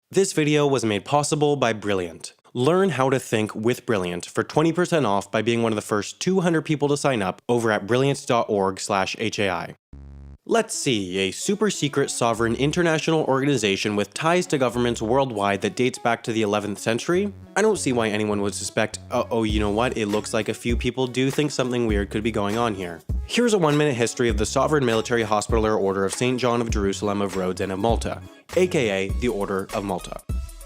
This video was made possible by Brilliant. Learn how to think with Brilliant for 20% off by being one of the first 200 people to sign up over at brilliant.org/HAI. Let's see, a super secret sovereign international organization with ties to governments worldwide that dates back to the 11th century? I don't see why anyone would suspect, oh, you know what, it looks like a few people do think something weird could be going on here. Here's a 1-minute history of the Sovereign Military Hospitaller Order of St. John of Jerusalem of Rhodes and of Malta, aka the Order of Malta.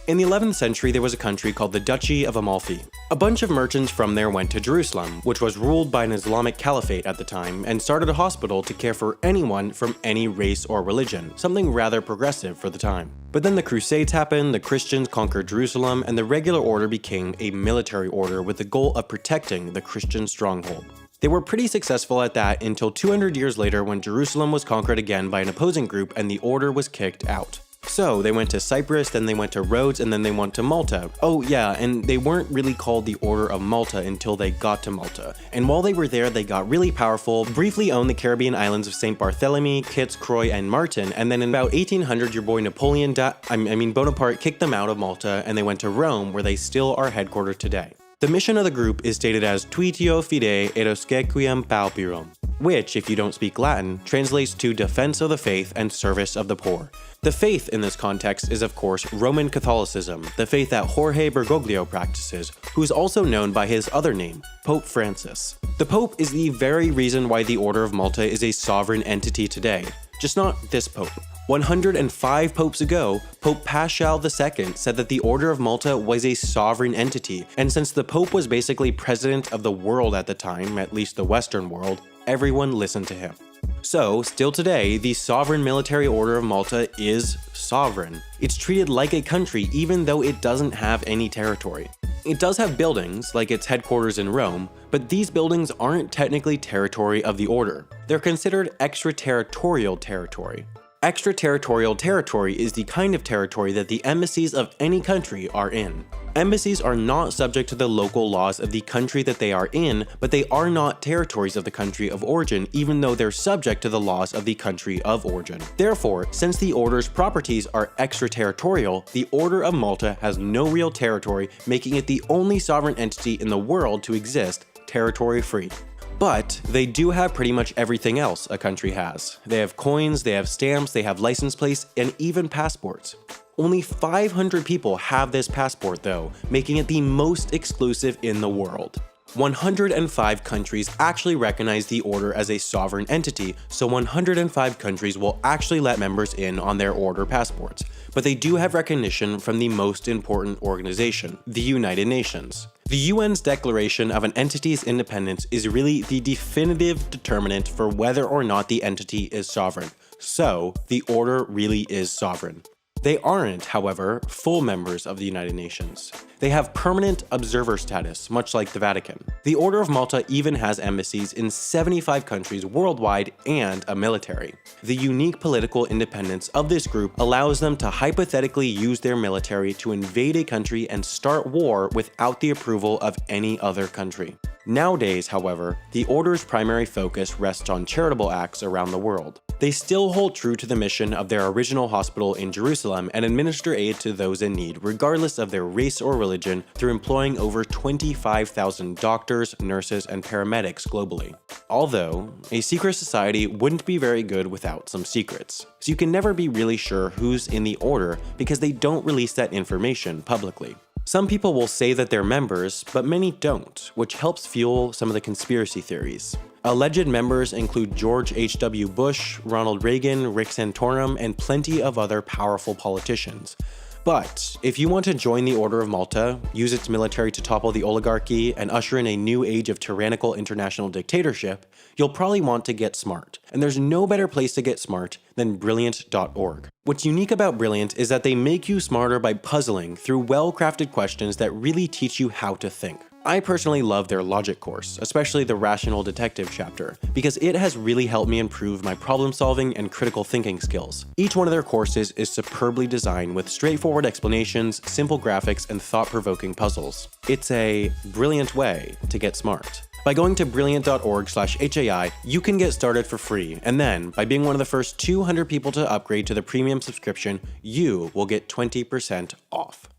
In the 11th century, there was a country called the Duchy of Amalfi. A bunch of merchants from there went to Jerusalem, which was ruled by an Islamic caliphate at the time, and started a hospital to care for anyone from any race or religion, something rather progressive for the time. But then the Crusades happened, the Christians conquered Jerusalem, and the regular order became a military order with the goal of protecting the Christian stronghold. They were pretty successful at that until 200 years later when Jerusalem was conquered again by an opposing group and the order was kicked out. So they went to Cyprus, then they went to Rhodes, and then they went to Malta. Oh yeah, and they weren't really called the Order of Malta until they got to Malta. And while they were there, they got really powerful, briefly owned the Caribbean islands of St. Barthélemy, Kitts, Croix, and Martin, and then in about 1800 your boy Bonaparte kicked them out of Malta and they went to Rome, where they still are headquartered today. The mission of the group is stated as Tuitio Fidei et Obsequiam Pauperum, which, if you don't speak Latin, translates to defense of the faith and service of the poor. The faith in this context is of course Roman Catholicism, the faith that Jorge Bergoglio practices, who is also known by his other name, Pope Francis. The Pope is the very reason why the Order of Malta is a sovereign entity today, just not this Pope. 105 popes ago, Pope Paschal II said that the Order of Malta was a sovereign entity, and since the Pope was basically president of the world at the time, at least the Western world, everyone listened to him. So, still today, the Sovereign Military Order of Malta is sovereign. It's treated like a country even though it doesn't have any territory. It does have buildings, like its headquarters in Rome, but these buildings aren't technically territory of the order. They're considered extraterritorial territory. Extraterritorial territory is the kind of territory that the embassies of any country are in. Embassies are not subject to the local laws of the country that they are in, but they are not territories of the country of origin, even though they're subject to the laws of the country of origin. Therefore, since the order's properties are extraterritorial, the Order of Malta has no real territory, making it the only sovereign entity in the world to exist territory-free. But they do have pretty much everything else a country has. They have coins, they have stamps, they have license plates, and even passports. Only 500 people have this passport though, making it the most exclusive in the world. 105 countries actually recognize the order as a sovereign entity, so 105 countries will actually let members in on their order passports. But they do have recognition from the most important organization, the United Nations. The UN's declaration of an entity's independence is really the definitive determinant for whether or not the entity is sovereign. So, the order really is sovereign. They aren't, however, full members of the United Nations. They have permanent observer status, much like the Vatican. The Order of Malta even has embassies in 75 countries worldwide and a military. The unique political independence of this group allows them to hypothetically use their military to invade a country and start war without the approval of any other country. Nowadays, however, the Order's primary focus rests on charitable acts around the world. They still hold true to the mission of their original hospital in Jerusalem and administer aid to those in need, regardless of their race or religion, through employing over 25,000 doctors, nurses, and paramedics globally. Although, a secret society wouldn't be very good without some secrets, so you can never be really sure who's in the order because they don't release that information publicly. Some people will say that they're members, but many don't, which helps fuel some of the conspiracy theories. Alleged members include George H.W. Bush, Ronald Reagan, Rick Santorum, and plenty of other powerful politicians. But if you want to join the Order of Malta, use its military to topple the oligarchy, and usher in a new age of tyrannical international dictatorship, you'll probably want to get smart. And there's no better place to get smart than Brilliant.org. What's unique about Brilliant is that they make you smarter by puzzling through well-crafted questions that really teach you how to think. I personally love their logic course, especially the Rational Detective chapter, because it has really helped me improve my problem solving and critical thinking skills. Each one of their courses is superbly designed with straightforward explanations, simple graphics, and thought-provoking puzzles. It's a brilliant way to get smart. By going to brilliant.org/HAI, you can get started for free, and then, by being one of the first 200 people to upgrade to the premium subscription, you will get 20% off.